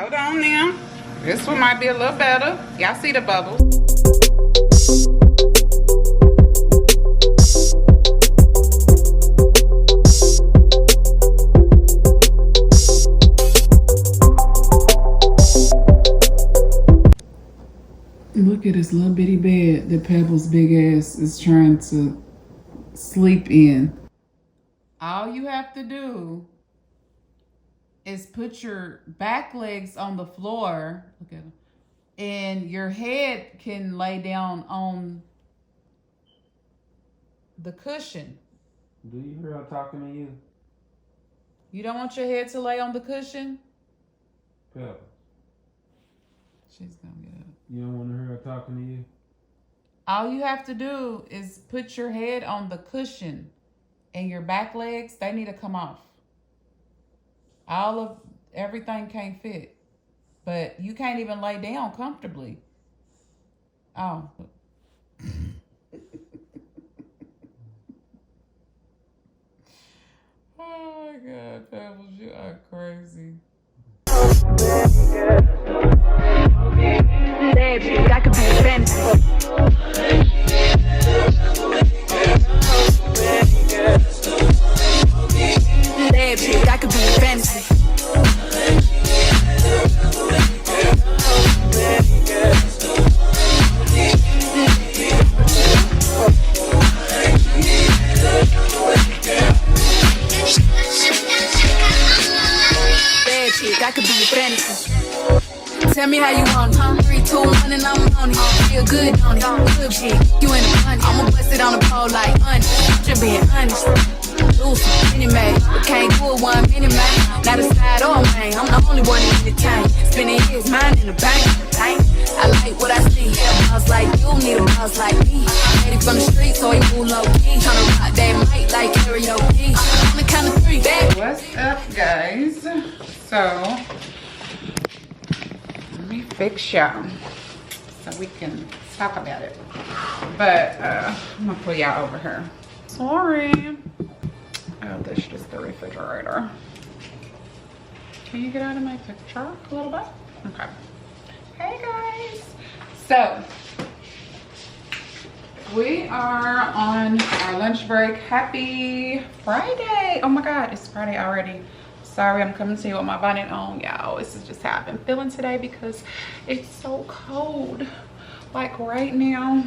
Hold on now. This one might be a little better. Y'all see the bubbles. Look at this little bitty bed that Pebble's big ass is trying to sleep in. All you have to do is put your back legs on the floor. Look at them. And your head can lay down on the cushion. Do you hear her talking to you? You don't want your head to lay on the cushion? Pepper. She's gonna get up. You don't want to hear her talking to you? All you have to do is put your head on the cushion and your back legs, they need to come off. Everything can't fit. But you can't even lay down comfortably. Oh. Oh my God, Pebbles, you are crazy. Baby, that could be a fantasy. Baby, that could be a fantasy. Baby, that could be a fantasy. Tell me how you want it. 3, 2, 1, and I'm on it. Feel good on it. Good shit. You in the money. I'ma bust it on the pole like honest. Just being honest. Loose, mini man. But can't do it 1 minute, man. Not a side or a main. I'm the only one in the tank. Spending his mind in the bank. I like what I see. Yeah, boss like you need a boss like me. Ready from the street, so he move low key. Tryna rock that mic like karaoke. On the count of 3, baby. What's up, guys? So, let me fix y'all so we can talk about it. But I'm gonna pull y'all over here. Sorry. Oh, this is the refrigerator. Can you get out of my picture a little bit? Okay. Hey guys. So we are on our lunch break. Happy Friday. Oh my God, it's Friday already. Sorry, I'm coming to you with my bonnet on, y'all. This is just how I've been feeling today because it's so cold. Like right now.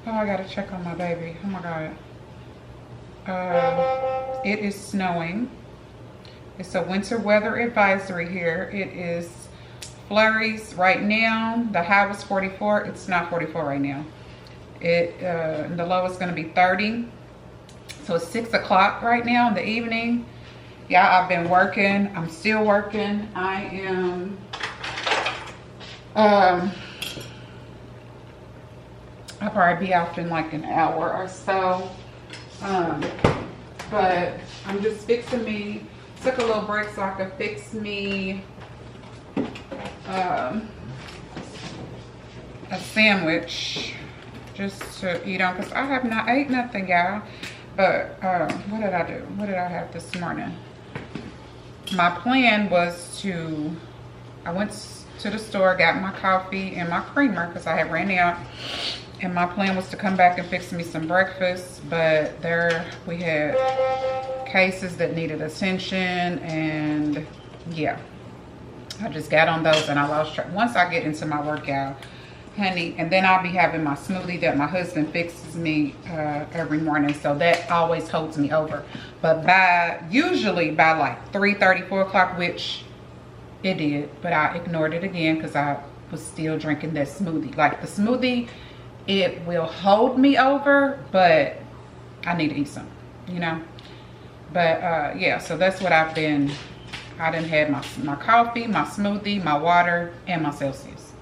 Oh, I gotta check on my baby. Oh my God. It is snowing. It's a winter weather advisory here. It is flurries right now. The high was 44. It's not 44 right now. The low is gonna be 30. So it's 6 o'clock right now in the evening. Yeah, I've been working. I'm still working. I am I'll probably be out in like an hour or so. But I'm just fixing me. Took a little break so I could fix me a sandwich just to eat on because I have not ate nothing, y'all. But what did I do? What did I have this morning? My plan was I went to the store, got my coffee and my creamer because I had ran out. And my plan was to come back and fix me some breakfast. But there we had cases that needed attention. And yeah, I just got on those and I lost track. Once I get into my workout, honey, and then I'll be having my smoothie that my husband fixes me every morning, so that always holds me over. But usually by like 3:30, 4 o'clock, which it did, but I ignored it again because I was still drinking that smoothie. Like the smoothie, it will hold me over, but I need to eat something, you know. But yeah, so that's what I done had my coffee, my smoothie, my water, and my Celsius.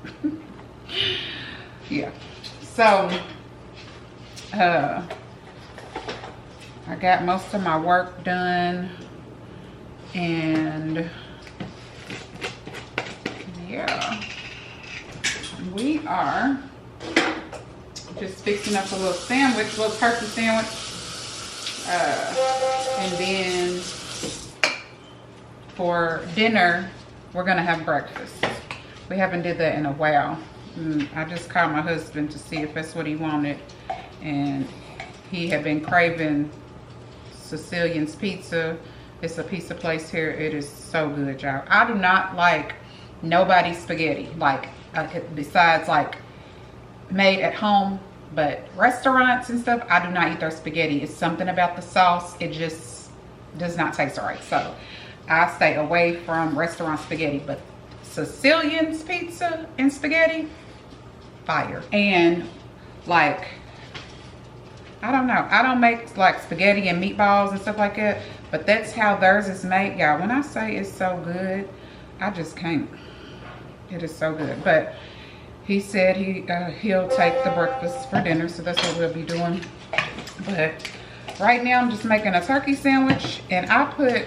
Yeah, so I got most of my work done, and yeah, we are just fixing up a little sandwich, little turkey sandwich, and then for dinner we're gonna have breakfast. We haven't did that in a while. I just called my husband to see if that's what he wanted, and he had been craving Sicilian's pizza. It's a pizza place here. It is so good, y'all. I do not like nobody's spaghetti, like besides like made at home, but restaurants and stuff, I do not eat their spaghetti. It's something about the sauce. It just does not taste right. So I stay away from restaurant spaghetti, but Sicilian's pizza and spaghetti, fire. And like, I don't know, I don't make like spaghetti and meatballs and stuff like that, but that's how theirs is made, y'all. When I say it's so good, I just can't. It is so good. But he said he'll take the breakfast for dinner, so that's what we'll be doing. But right now I'm just making a turkey sandwich, and I put,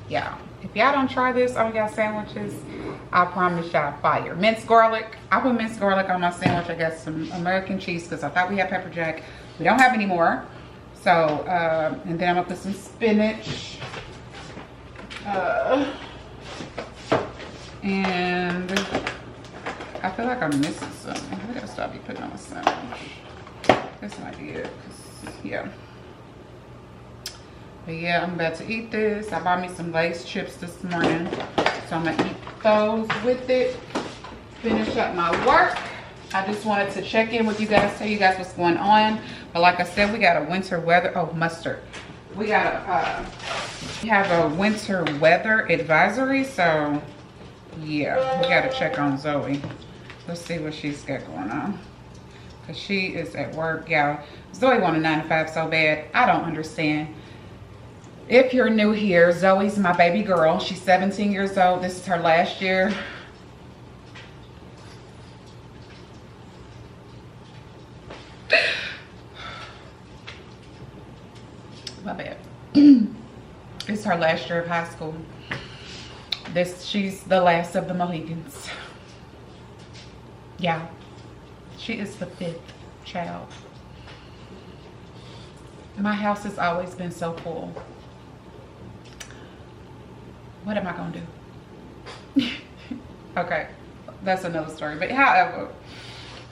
yeah, if y'all don't try this on y'all sandwiches, I promise y'all fire. Minced garlic. I put minced garlic on my sandwich. I got some American cheese because I thought we had pepper jack. We don't have any more. So, and then I'm gonna put some spinach. And I feel like I'm missing something. What else do I be putting on my sandwich? This might be it. Yeah. But yeah, I'm about to eat this. I bought me some Lay's chips this morning, so I'm gonna eat those with it. Finish up my work. I just wanted to check in with you guys, tell you guys what's going on. But like I said, we got a winter weather, oh, mustard. We got we have a winter weather advisory, so yeah, we gotta check on Zoe. Let's see what she's got going on. Cause she is at work, y'all. Zoe wanted 9 to 5 so bad. I don't understand. If you're new here, Zoe's my baby girl. She's 17 years old. This is her last year. My bad. It's her last year of high school. She's the last of the Mohicans. Yeah. She is the 5th child. My house has always been so full. What am I gonna do? Okay, that's another story. But however,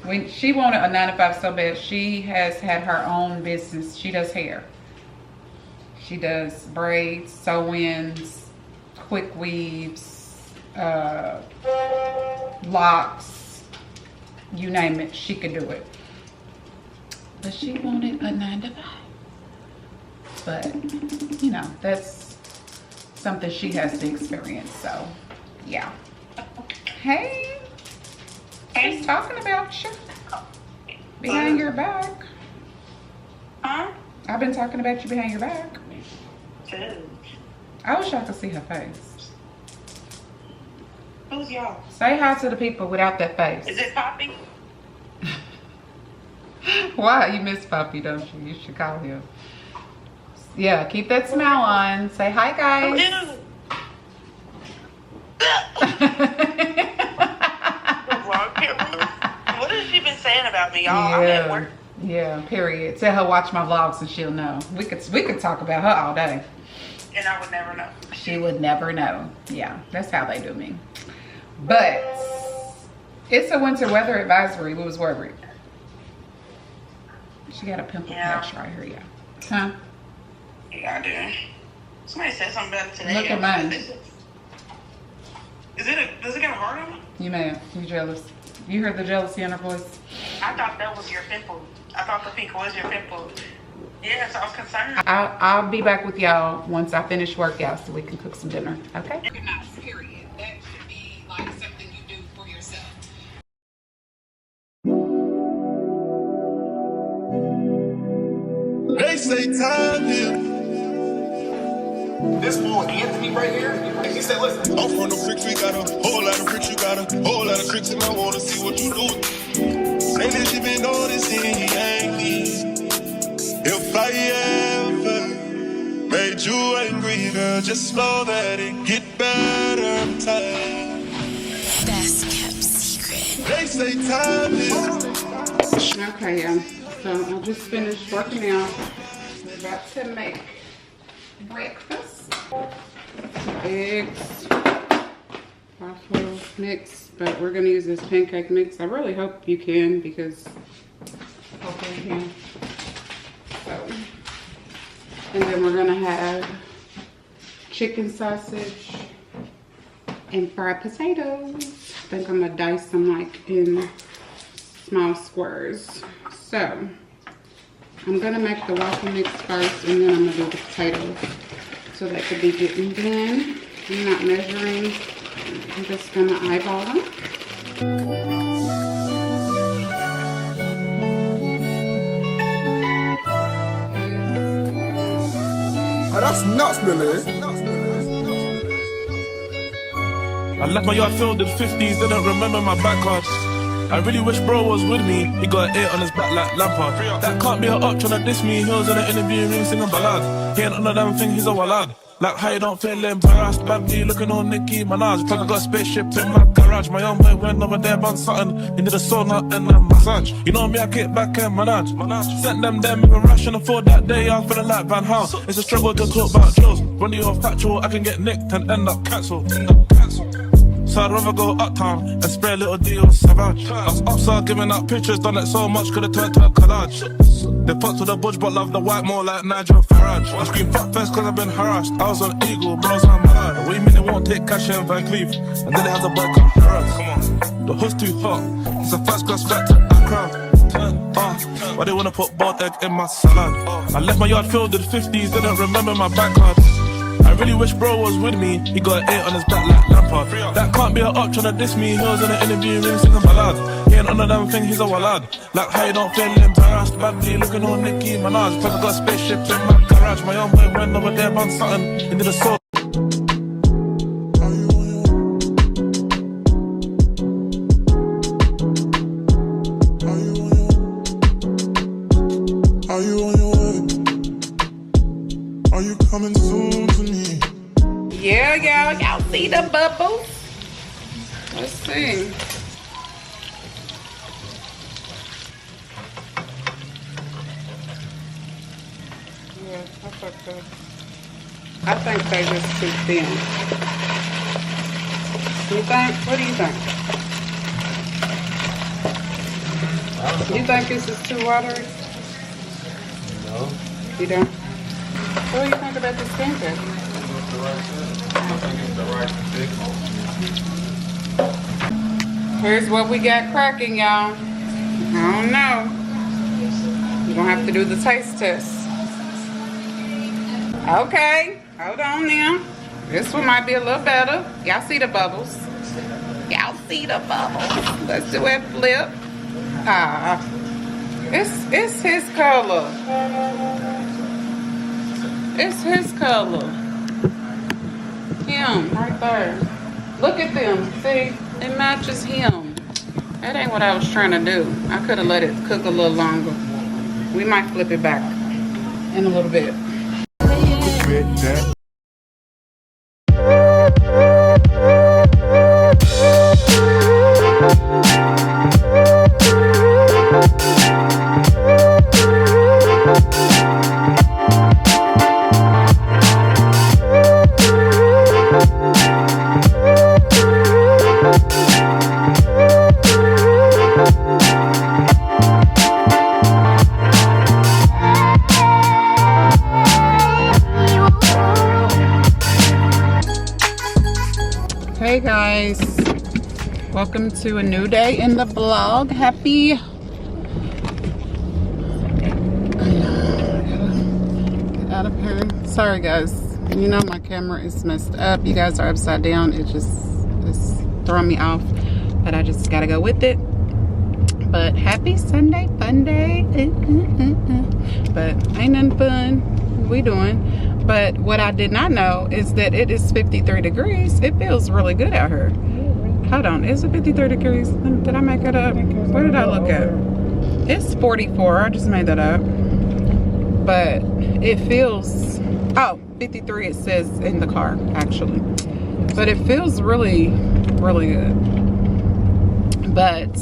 when she wanted a 9 to 5 so bad, she has had her own business. She does hair. She does braids, sew-ins, quick weaves, locks, you name it, she could do it. But she wanted a 9 to 5. But, you know, that's something she has to experience, so, yeah. Hey, just talking about you behind your back. Huh? I've been talking about you behind your back. Good. I wish I could see her face. Who's y'all? Say hi to the people without that face. Is it Poppy? Why? You miss Poppy, don't you? You should call him. Yeah, keep that smile on. Say hi, guys. What has she been saying about me, y'all? I'm at work. Yeah, period. Tell her watch my vlogs and she'll know. We could talk about her all day. And I would never know. She would never know. Yeah, that's how they do me. But it's a winter weather advisory. We was worried. She got a pimple patch right here, yeah. Huh? Yeah, I do. Somebody said something about it today. Look at mine. Does it get hard on me? You mad? You jealous? You heard the jealousy in her voice? I thought that was your pimple. I thought the pink was your pimple. Yeah, so I was concerned. I'll be back with y'all once I finish work, y'all, so we can cook some dinner. Okay? Recognize, period. That should be like something you do for yourself. They say time here. This fool Anthony right here, he said, listen. I'm from the bricks, we got a whole lot of bricks, you got a whole lot of tricks, and I wanna see what you do. Say that she been noticing he ain't me. If I ever made you angry, girl, just know that it get better in time. Best kept secret. They say time is. Okay, yeah. So I just finished working out. We're about to make breakfast. Eggs, mix, but we're gonna use this pancake mix. I really hope you can, because hopefully you can. So, and then we're gonna have chicken sausage and fried potatoes. I think I'm gonna dice them like in small squares. So I'm gonna make the waffle mix first, and then I'm gonna do the potatoes. So they could be getting done. I'm not measuring. I'm just gonna eyeball them. Oh, that's nuts, Millie. I left my yard filled in 50s, didn't remember my back cards. I really wish bro was with me. He got an 8 on his back like Lampard. That can't be a up tryna diss me. He was in an interview room singing ballad. He ain't on a damn thing, he's a walad. Like how you don't feel embarrassed. Bad B looking on Nicki Minaj. Plug got a spaceship in my garage. My young boy went over there about something. He did a sauna and a massage. You know me, I kick back and manage. Sent them even ration for that day. I'm feeling like Van Hal. It's a struggle to talk about Joes. When you're factual, I can get nicked and end up cancelled. So I'd rather go uptown and spray a little D on Savage. I was upside giving out pictures, done it so much, could've turned to a collage. They fucked with the budge but love the white more like Nigel Farage. I scream fuck first cause I've been harassed. I was on Eagle, bros I'm mad. What you mean they won't take cash in Van Cleef? And then they have the boy come harass. Come on, the hood's too hot. It's a first class flight to Accra. Why they wanna put boiled egg in my salad? I left my yard filled with 50s, didn't remember my back cards. I really wish bro was with me. He got an 8 on his back like Lampard. That can't be a up tryna diss me. He was in an interview room singing ballad. He ain't on a damn thing, he's a walad. Like how you don't feel embarrassed. Bad B looking on Nicki Minaj. Plus I got a spaceship in my garage. My young boy went over there about something. He did a saw. Are you on your way? Are you coming soon to me? Yeah, y'all see the bubbles? Let's see. Yeah, that's okay. I think they're just too thin. You think? What do you think? You think this is too watery? No. You don't? What do you think about this pancake? I think it's the right fix. Here's what we got cracking, y'all. I don't know. You're gonna have to do the taste test. Okay, hold on now. This one might be a little better. Y'all see the bubbles? Y'all see the bubbles? Let's do it flip. It's his color. It's his color. Him, right there. Look at them. See? It matches him. That ain't what I was trying to do. I could have let it cook a little longer. We might flip it back in a little bit. Hey guys, welcome to a new day in the vlog. Happy get out of here. Sorry guys, you know my camera is messed up. You guys are upside down. It's throwing me off, but I just gotta go with it. But happy Sunday fun day. But ain't nothing fun we doing. But what I did not know is that it is 53 degrees. It feels really good out here. Hold on, is it 53 degrees? Did I make it up? What did I look at? It's 44, I just made that up. But it feels, oh, 53 it says in the car, actually. But it feels really, really good. But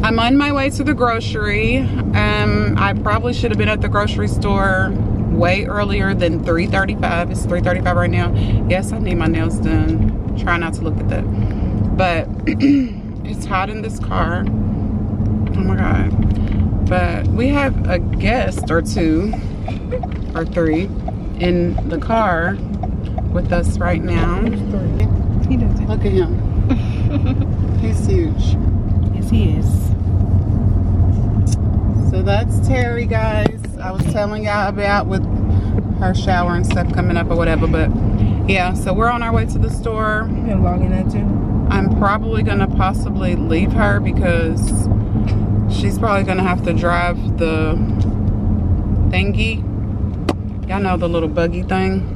I'm on my way to the grocery. I probably should have been at the grocery store way earlier than 3:35. It's 3:35 right now. Yes, I need my nails done. Try not to look at that. but it's hot in this car. Oh my God. But we have a guest or two or three in the car with us right now. He doesn't. Look at him. He's huge. Yes, he is. So that's Terry, guys. I was telling y'all about with her shower and stuff coming up or whatever, but yeah, so we're on our way to the store. Been vlogging that too. I'm probably gonna possibly leave her because she's probably gonna have to drive the thingy. Y'all know the little buggy thing.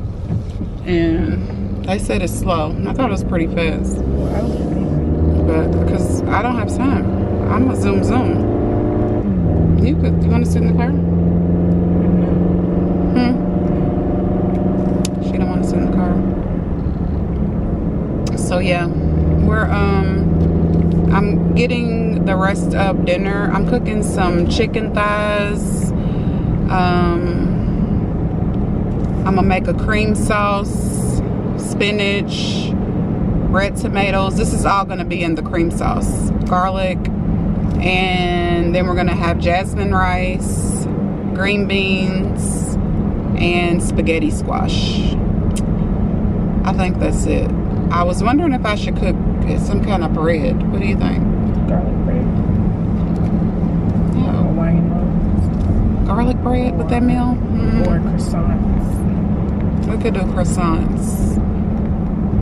And they said it's slow. I thought it was pretty fast. But because I don't have time. I'm a zoom. You want to sit in the car? She don't want to sit in the car. So yeah, we're I'm getting the rest of dinner. I'm cooking some chicken thighs. I'm gonna make a cream sauce, spinach, red tomatoes. This is all gonna be in the cream sauce. Garlic. And then we're gonna have jasmine rice, green beans, and spaghetti squash. I think that's it. I was wondering if I should cook some kind of bread. What do you think? Garlic bread. Yeah. Hawaiian rolls. Garlic bread with that meal? Or croissants. We could do croissants.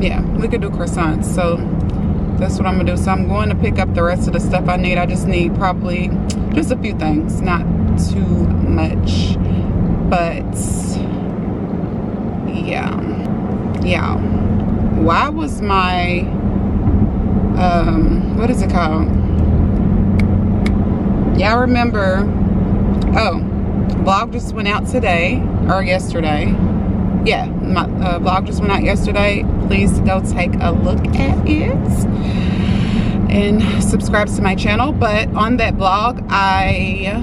Yeah, we could do croissants. So that's what I'm gonna do. So I'm going to pick up the rest of the stuff I need. I just need probably just a few things, not too much. But yeah. Why was my what is it called? Y'all remember? Oh, vlog just went out today or yesterday. Yeah, my vlog just went out yesterday. Please go take a look at it and subscribe to my channel. But on that vlog, I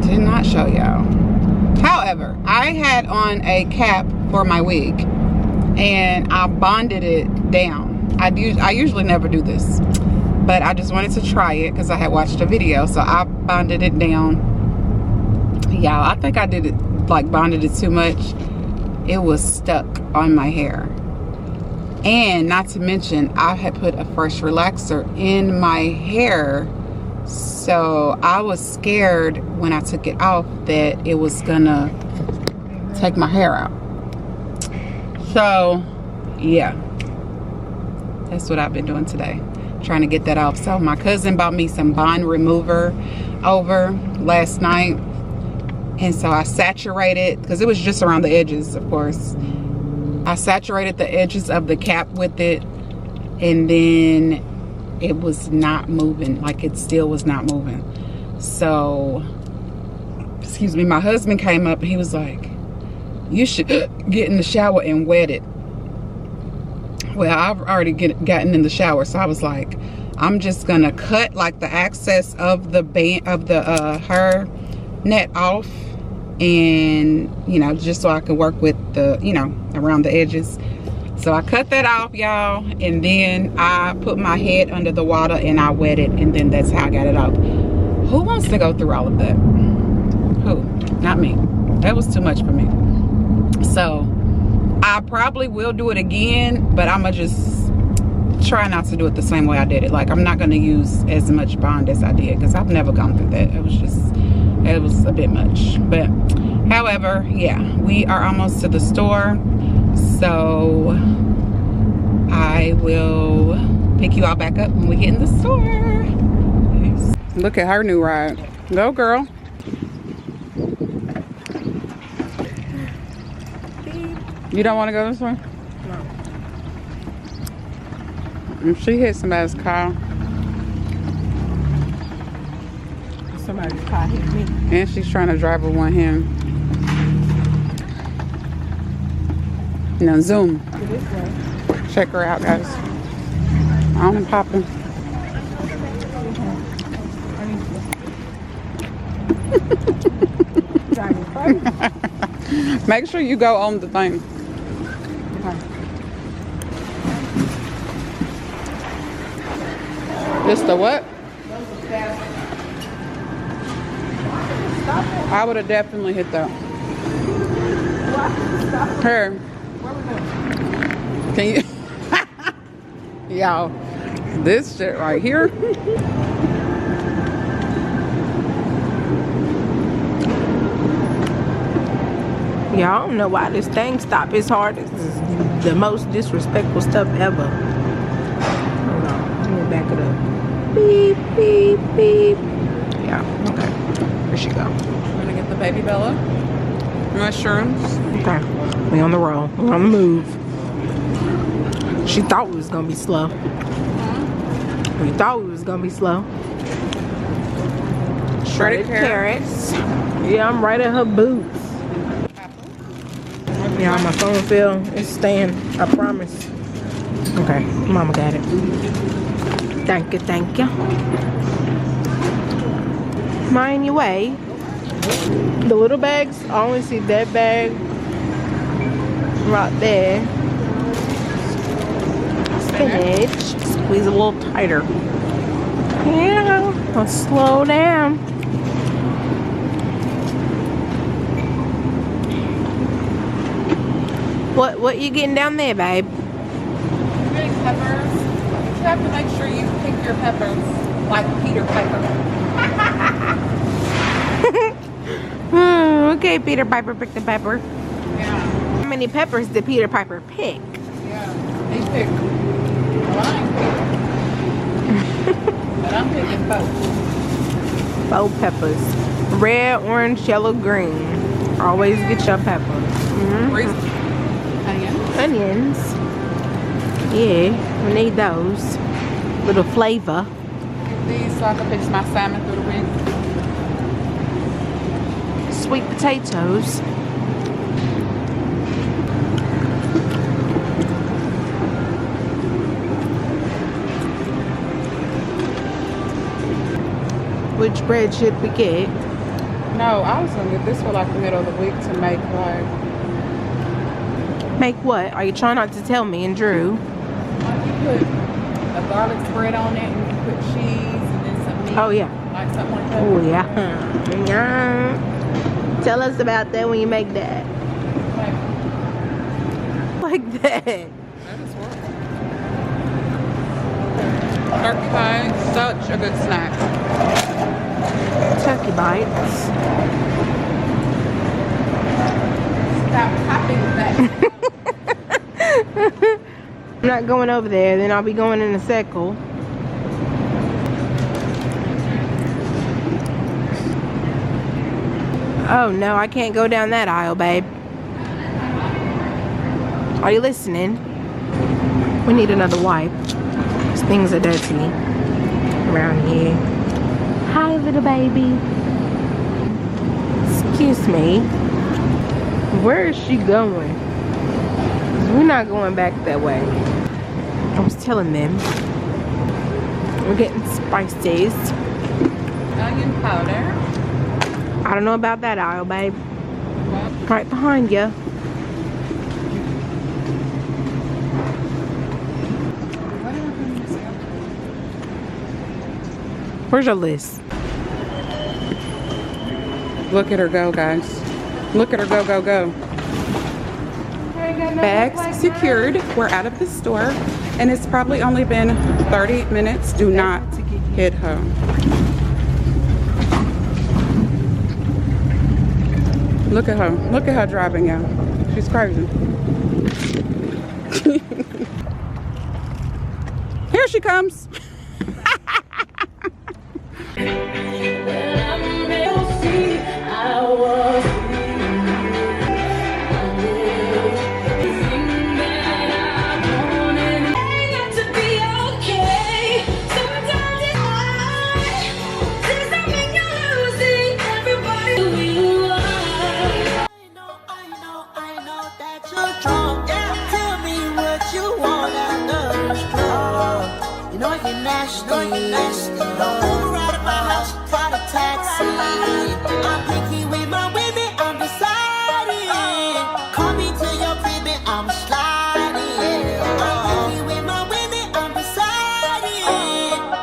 did not show y'all. However, I had on a cap for my wig and I bonded it down. I usually never do this, but I just wanted to try it because I had watched a video, so I bonded it down. Y'all, I think I did it, like bonded it too much. It was stuck on my hair. And not to mention, I had put a fresh relaxer in my hair, so I was scared when I took it off that it was gonna take my hair out. So yeah, that's what I've been doing today, trying to get that off. So my cousin bought me some bond remover over last night, and so I saturated, because it was just around the edges, of course. I saturated the edges of the cap with it, and then it was not moving. Like, it still was not moving. So, excuse me, my husband came up and he was like, you should get in the shower and wet it. Well, I've already gotten in the shower, so I was like, I'm just gonna cut like the excess of the band of the hair net off, and you know, just so I can work with the, you know, around the edges. So I cut that off, y'all, and then I put my head under the water and I wet it, and then that's how I got it off. Who wants to go through all of that? Who? Not me. That was too much for me. So I probably will do it again, but I'm gonna just try not to do it the same way I did it. Like, I'm not gonna use as much bond as I did, because I've never gone through that. It was a bit much. But however, yeah, we are almost to the store, so I will pick you all back up when we get in the store. Look at her new ride. Go, girl. You don't want to go this way? No. She hit somebody's car. Somebody's car hit me. And she's trying to drive with one hand. Now zoom. This way. Check her out, guys. On and popping. Make sure you go on the thing. This the what? I would have definitely hit that. Here. Can you? Y'all, this shit right here. Yeah, I don't know why this thing stopped. It's hard. This is the most disrespectful stuff ever. Hold on. Let me back it up. Beep, beep, beep. Yeah, okay. Here she go. I'm gonna get the baby Bella mushrooms. Okay. We on the roll. We're on the move. She thought we was gonna be slow. We thought we was gonna be slow. Shredded carrots. Yeah, I'm right at her boots. Yeah, my phone fell. It's staying. I promise. Okay, mama got it. Thank you, thank you. Mind your way. The little bags, I only see that bag right there. Spinach. Squeeze a little tighter. Yeah, let's slow down. What you getting down there, babe? I'm getting peppers. You have to make sure you pick your peppers like Peter Piper. Okay, Peter Piper picked the pepper. Yeah. How many peppers did Peter Piper pick? Yeah. He picked. Well, I ain't picked. But I'm picking both. 4 peppers. Red, orange, yellow, green. Always get your pepper. Onions. Yeah, we need those. Little flavor. These so I can fix my salmon through the week. Sweet potatoes. Which bread should we get? No, I was gonna get this for like the middle of the week to make like. Make what? Are you trying not to tell me and Drew? Like you put a garlic spread on it and you put cheese and then some meat. Oh yeah. Like something like that. Oh yeah. Yeah. Tell us about that when you make that. Like that. That is horrible. Turkey pie, such a good snack. Turkey bites. Stop popping that. I'm not going over there, then I'll be going in a circle. Oh no, I can't go down that aisle, babe. Are you listening? We need another wipe. These things are dirty around here. Hi, little baby. Excuse me. Where is she going? We're not going back that way. I was telling them. We're getting spices. Onion powder. I don't know about that aisle, babe. Right behind you. Where's your list? Look at her go, guys. Look at her go, go, go. Bags secured. We're out of the store. And it's probably only been 30 minutes. Do not hit home. Look at her. Look at her driving, y'all. She's crazy. Here she comes.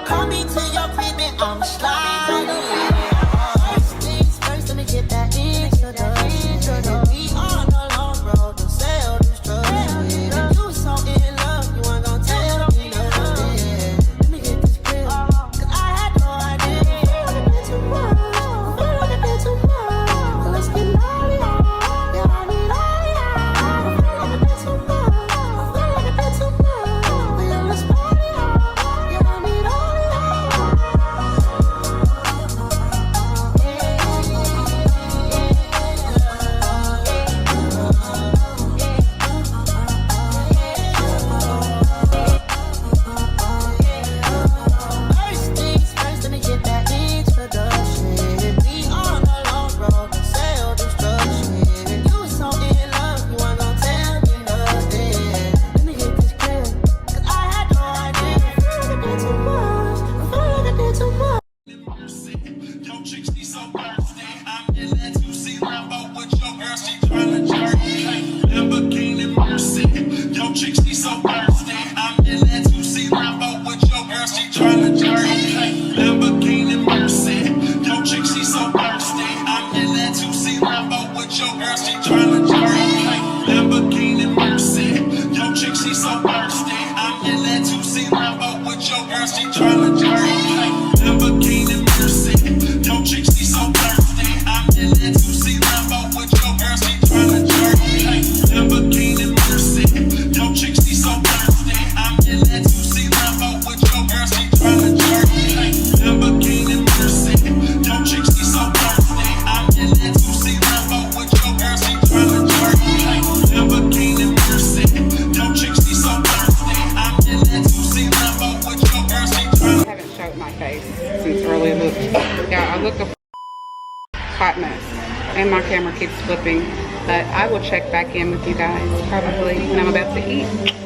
Coming face since earlier. Look, yeah, I look a hot mess, and my camera keeps flipping. But I will check back in with you guys probably when I'm about to eat.